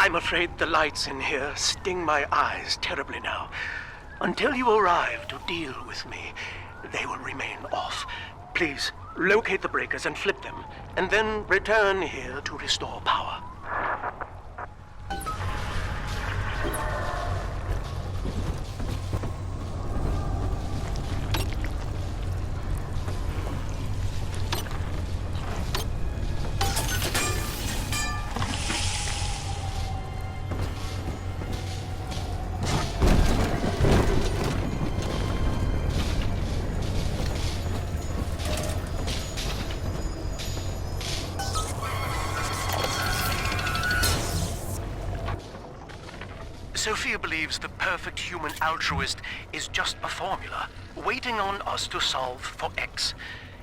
I'm afraid the lights in here sting my eyes terribly now. Until you arrive to deal with me, they will remain off. Please, locate the breakers and flip them, and then return here to restore power. Sophia believes the perfect human altruist is just a formula, waiting on us to solve for X.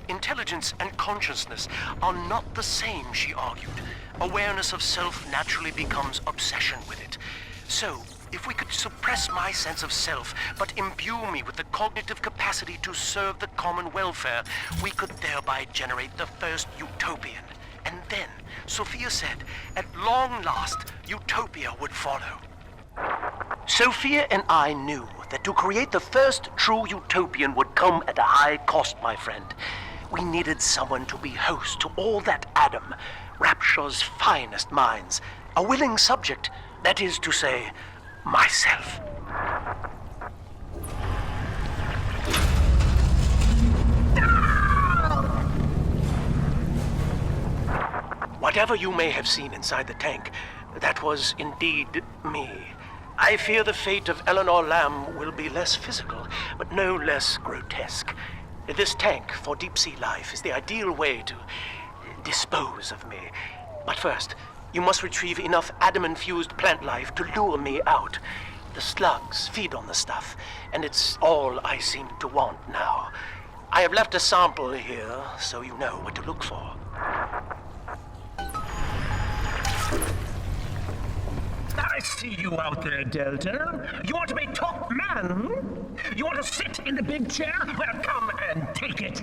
Intelligence and consciousness are not the same, she argued. Awareness of self naturally becomes obsession with it. So, if we could suppress my sense of self, but imbue me with the cognitive capacity to serve the common welfare, we could thereby generate the first utopian. And then, Sophia said, at long last, utopia would follow. Sophia and I knew that to create the first true utopian would come at a high cost, my friend. We needed someone to be host to all that Adam, Rapture's finest minds, a willing subject, that is to say, myself. Whatever you may have seen inside the tank, that was indeed me. I fear the fate of Eleanor Lamb will be less physical, but no less grotesque. This tank for deep-sea life is the ideal way to dispose of me. But first, you must retrieve enough Adam-infused plant life to lure me out. The slugs feed on the stuff, and it's all I seem to want now. I have left a sample here, so you know what to look for. I see you out there, Delta. You want to be top man? You want to sit in the big chair? Well, come and take it.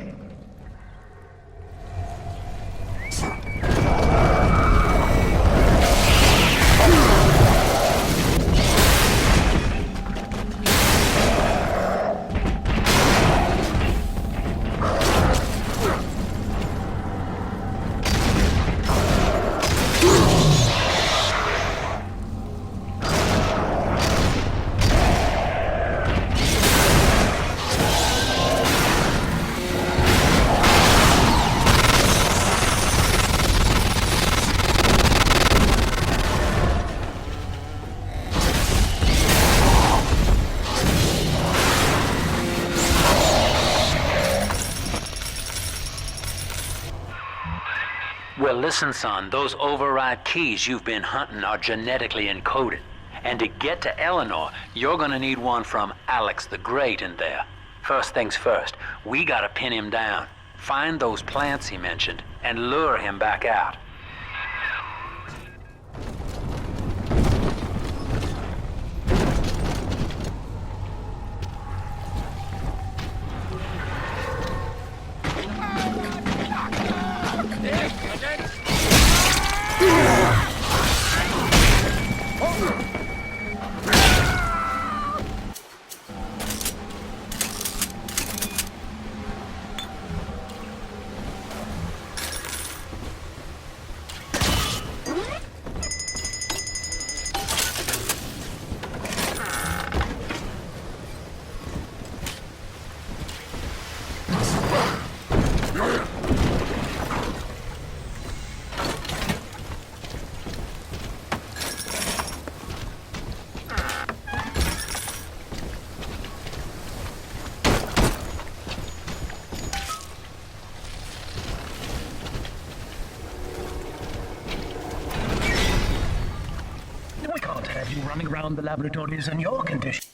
Well, listen, son, those override keys you've been hunting are genetically encoded. And to get to Eleanor, you're gonna need one from Alex the Great in there. First things first, we gotta pin him down. Find those plants he mentioned, and lure him back out. Running around the laboratories in your condition.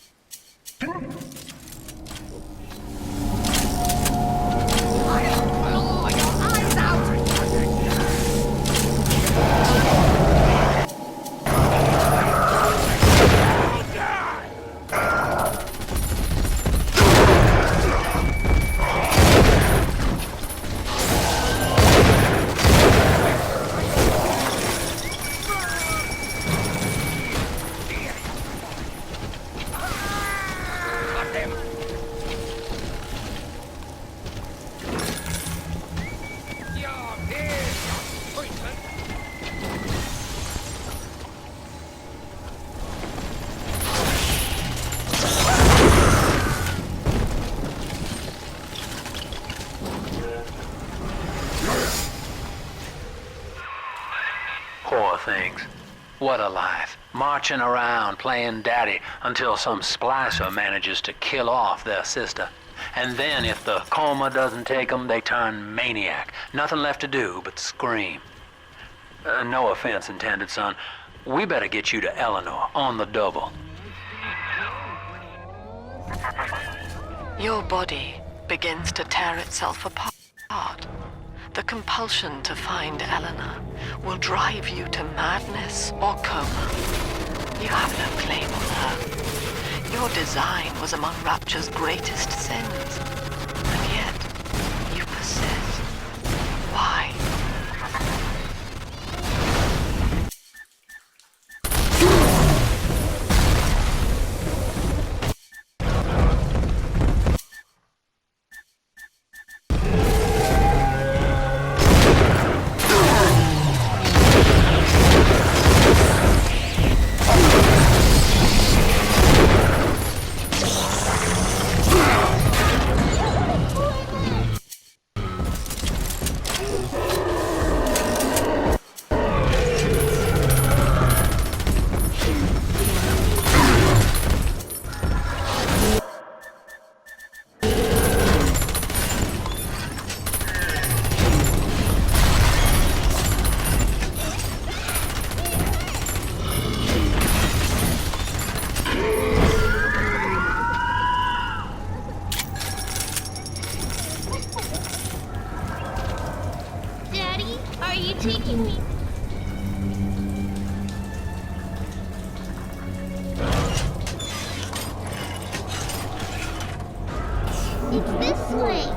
Poor things. What a life. Marching around, playing daddy, until some splicer manages to kill off their sister. And then if the coma doesn't take them, they turn maniac. Nothing left to do but scream. No offense intended, son. We better get you to Eleanor, on the double. Your body begins to tear itself apart. The compulsion to find Eleanor will drive you to madness or coma. You have no claim on her. Your design was among Rapture's greatest sins. And yet, you persist. Why? Are you taking me? It's this way.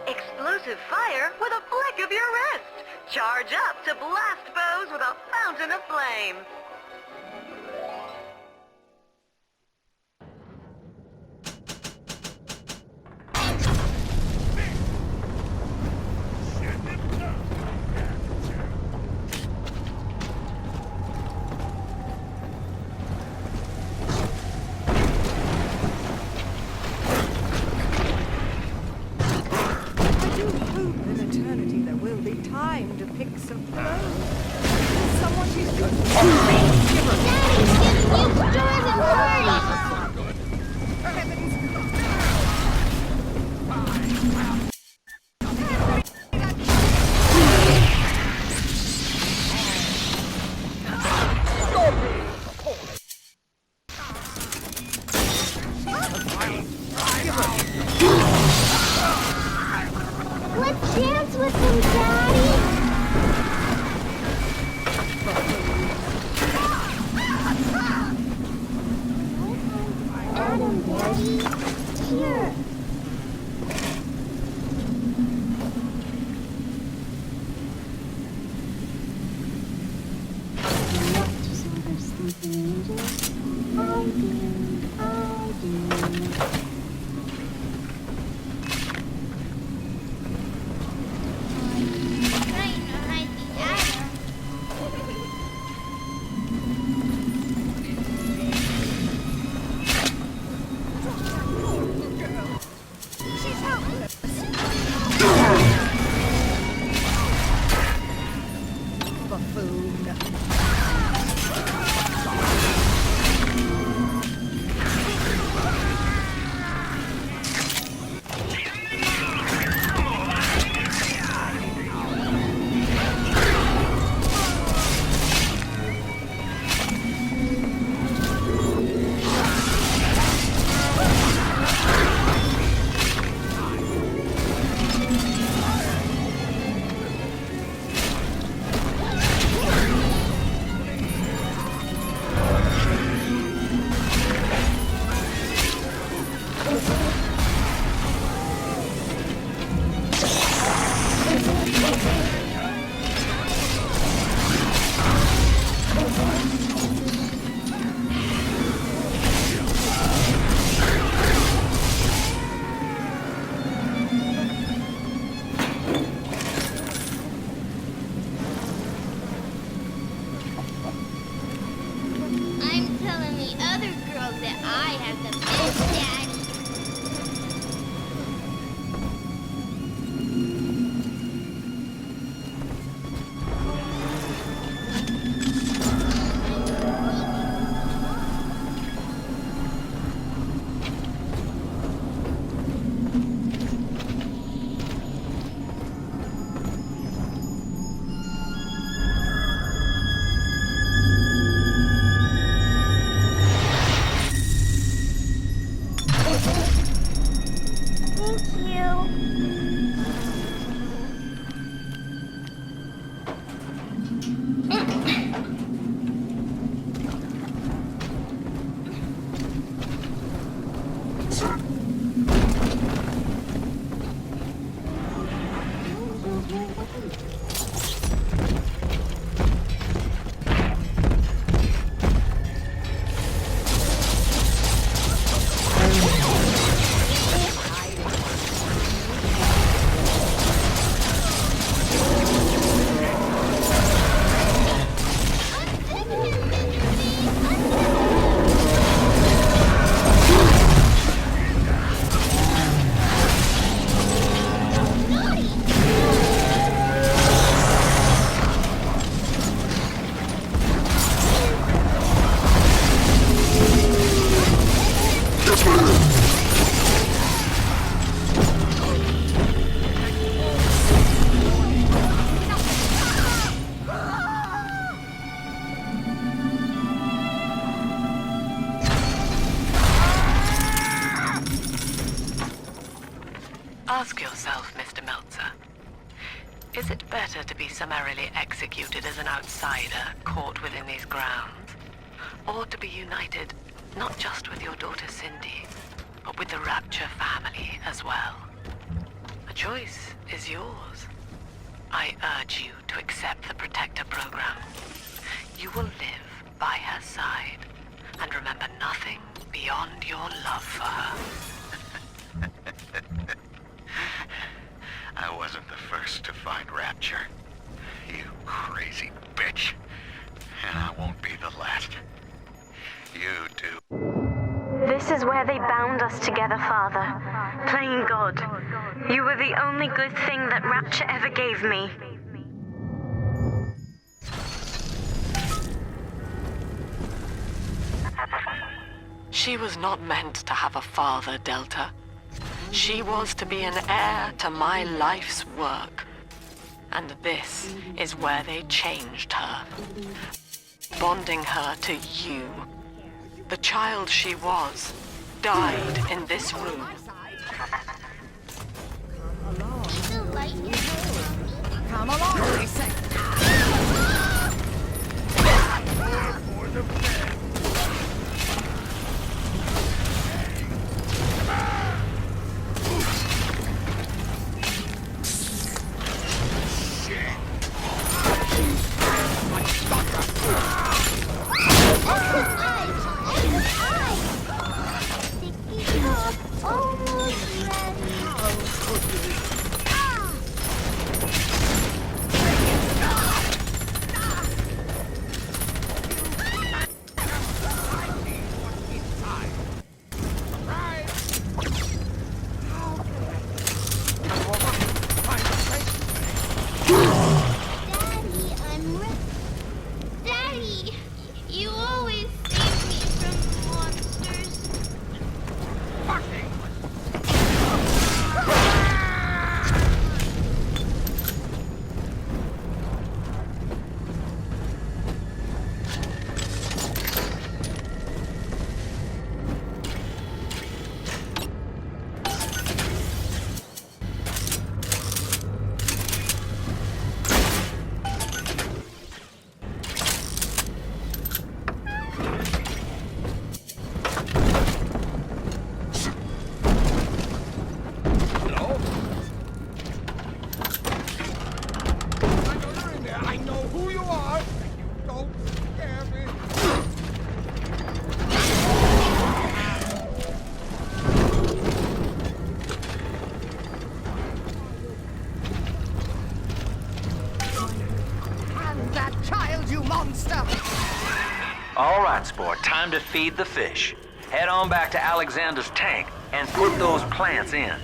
Explosive fire with a flick of your wrist. Charge up to blast foes with a fountain of flame. Time to pick some clothes. Someone is good. Daddy's giving you stores and parties! For heaven's I'm telling the other girls that I have the best daddy. Thank you. Ask yourself, Mr. Meltzer, is it better to be summarily executed as an outsider caught within these grounds, or to be united not just with your daughter Cindy, but with the Rapture family as well? The choice is yours. I urge you to accept the Protector program. You will live by her side, and remember nothing beyond your love for her. I wasn't the first to find Rapture. You crazy bitch. And I won't be the last. You do. This is where they bound us together, Father. Playing God. You were the only good thing that Rapture ever gave me. She was not meant to have a father, Delta. She was to be an heir to my life's work. And this is where they changed her, bonding her to you. The child she was died in this room. Is the light here? Come along, I say. Don't scare me. And that child, you monster! All right, sport, time to feed the fish. Head on back to Alexander's tank and put those plants in.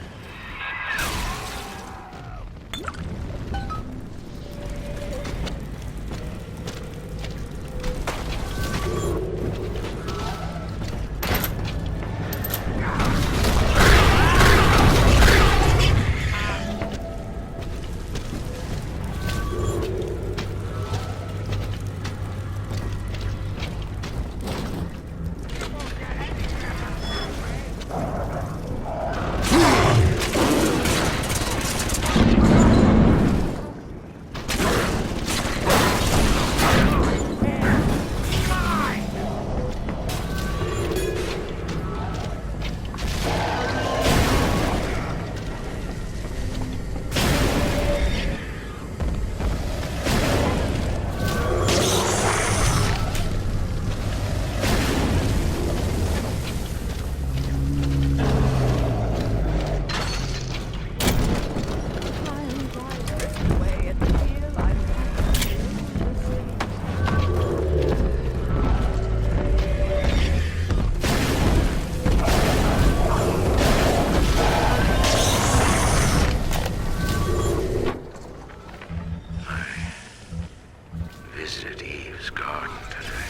Visited Eve's garden today.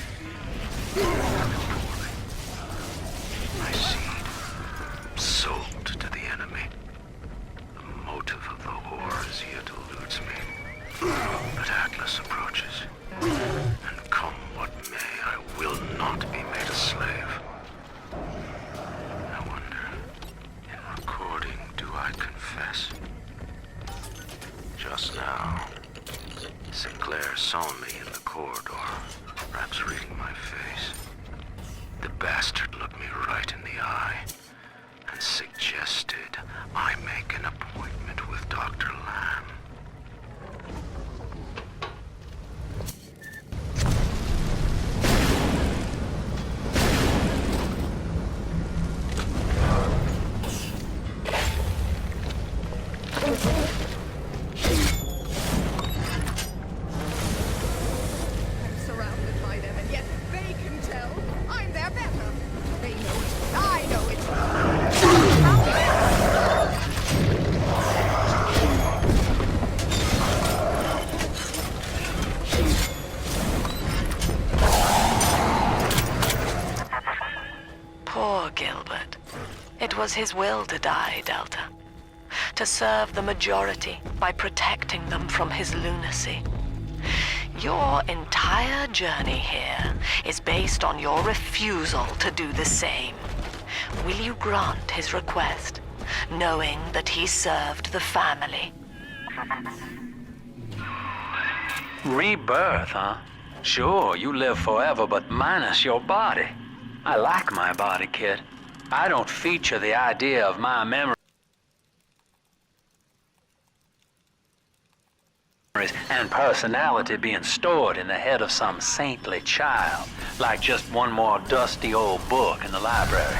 My seed sold to the enemy. The motive of the horrors yet eludes me. But Atlas approaches, and come what may, I will not be made a slave. I wonder, in recording, do I confess? Just now, Sinclair saw me in the corridor, perhaps reading my face. The bastard looked me right in the eye and suggested I make an appointment with Dr. Lamb. It was his will to die, Delta. To serve the majority by protecting them from his lunacy. Your entire journey here is based on your refusal to do the same. Will you grant his request, knowing that he served the family? Rebirth, huh? Sure, you live forever, but minus your body. I like my body, kid. I don't feature the idea of my memories and personality being stored in the head of some saintly child, like just one more dusty old book in the library.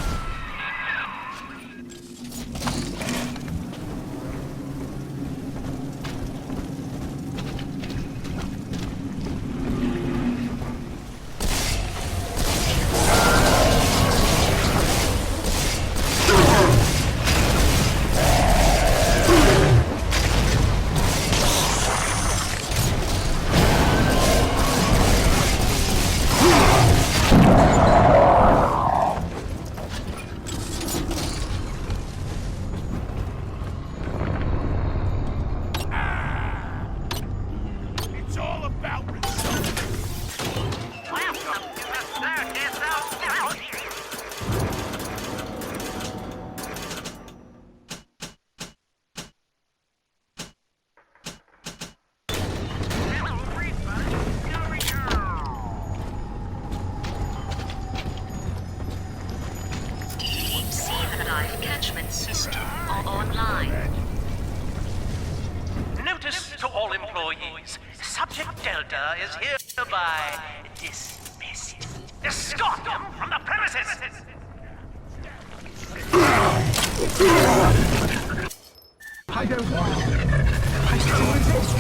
Notice to all employees. Subject Delta is here hereby dismissed. Escort them from the premises! I don't want it. I still resist.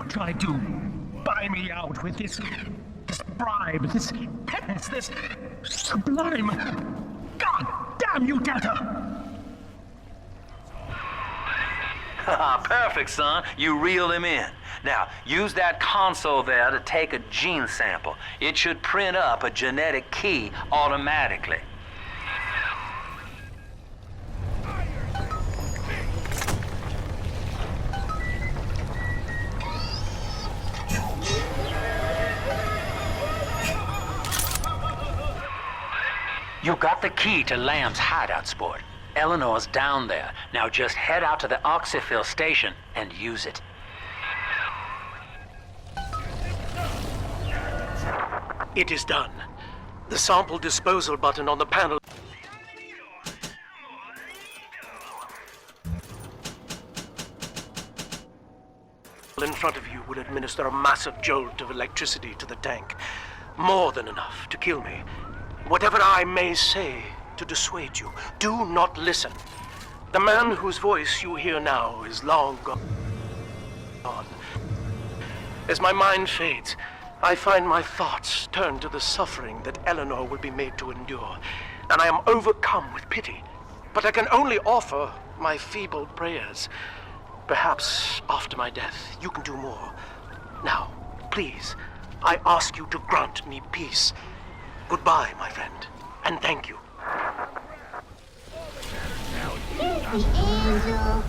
Tried to buy me out with this bribe, this penance, this sublime. God damn you, Delta! Perfect, son. You reeled him in. Now, use that console there to take a gene sample. It should print up a genetic key automatically. You got the key to Lamb's hideout, sport. Eleanor's down there. Now just head out to the oxyfill station and use it. It is done. The sample disposal button on the panel in front of you will administer a massive jolt of electricity to the tank. More than enough to kill me. Whatever I may say to dissuade you, do not listen. The man whose voice you hear now is long gone. As my mind fades, I find my thoughts turn to the suffering that Eleanor will be made to endure, and I am overcome with pity. But I can only offer my feeble prayers. Perhaps after my death, you can do more. Now, please, I ask you to grant me peace. Goodbye, my friend, and thank you. Here's the angel.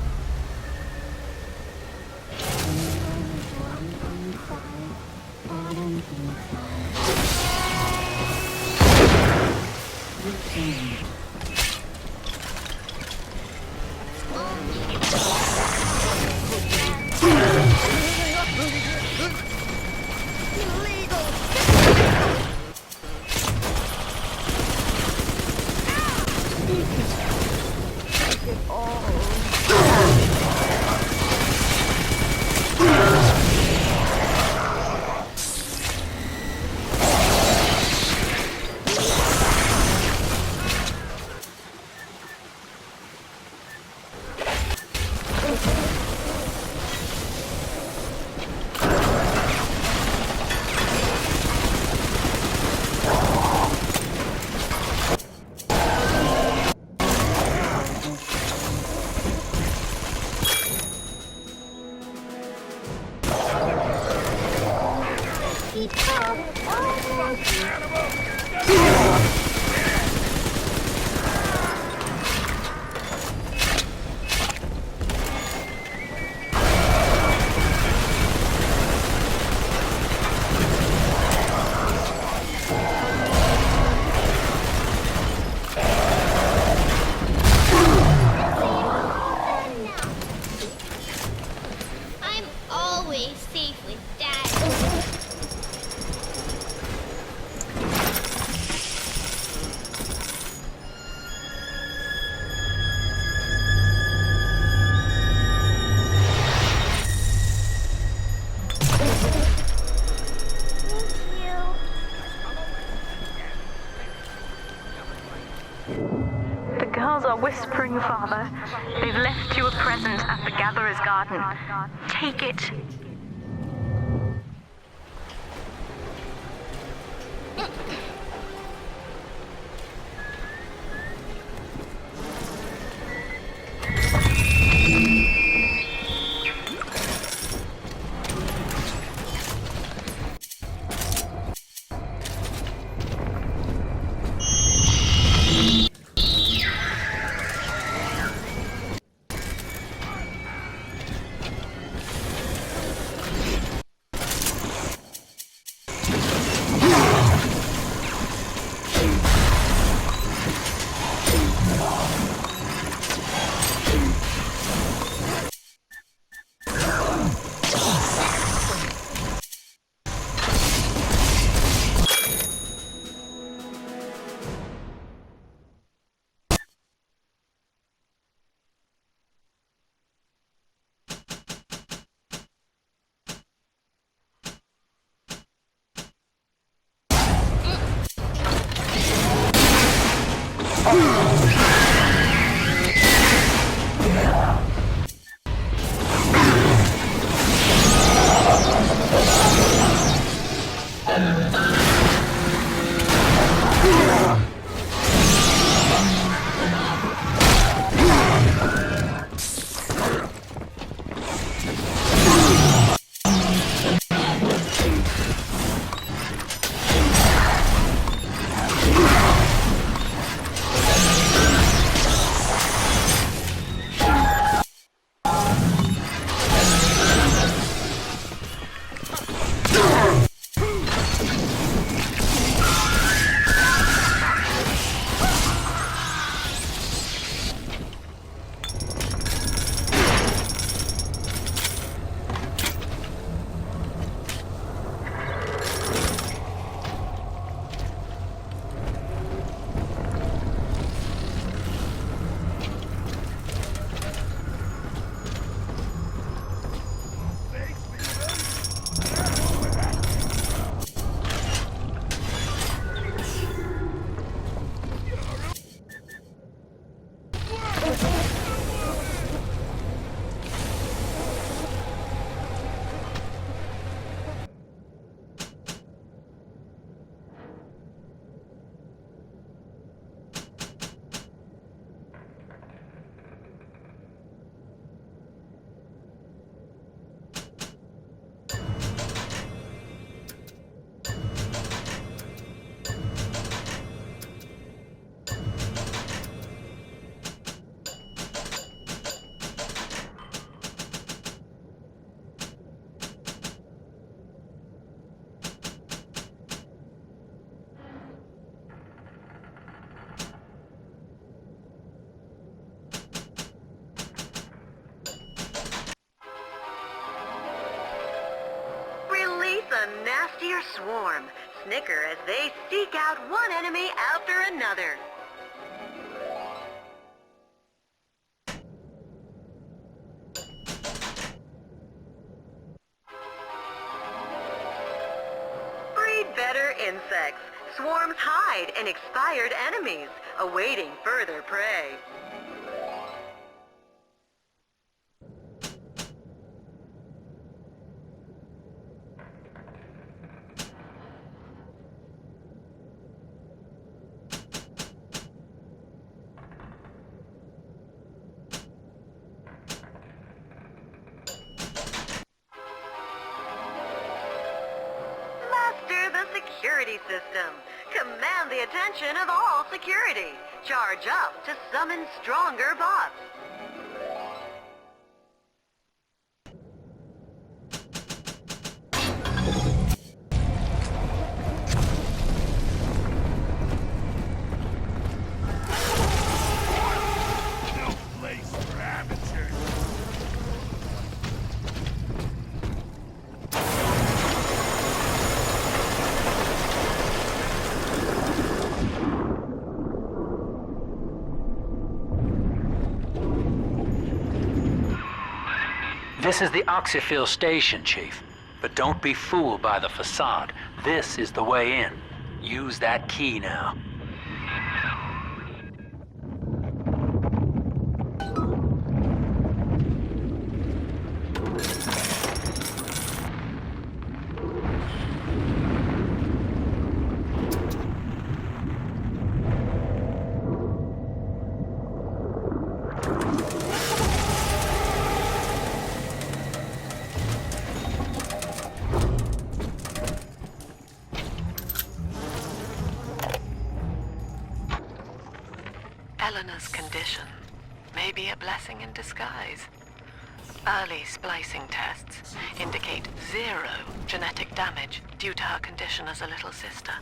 are whispering, Father. They've left you a present at the Gatherer's Garden. Take it. A nastier swarm. Snicker as they seek out one enemy after another. Breed better insects. Swarms hide in expired enemies, awaiting further prey. Security system. Command the attention of all security. Charge up to summon stronger bots. No place for amateurs. This is the Oxyphil station, Chief. But don't be fooled by the facade. This is the way in. Use that key now. Eleanor's condition may be a blessing in disguise. Early splicing tests indicate 0 genetic damage due to her condition as a little sister.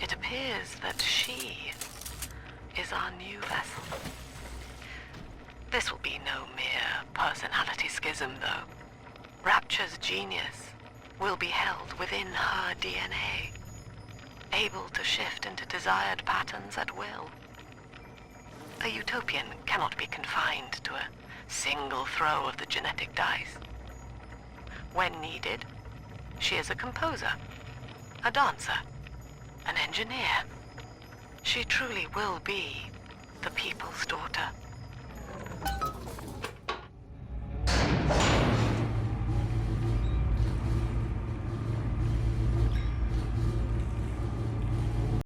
It appears that she is our new vessel. This will be no mere personality schism, though. Rapture's genius will be held within her DNA, able to shift into desired patterns at will. A utopian cannot be confined to a single throw of the genetic dice. When needed, she is a composer, a dancer, an engineer. She truly will be the people's daughter.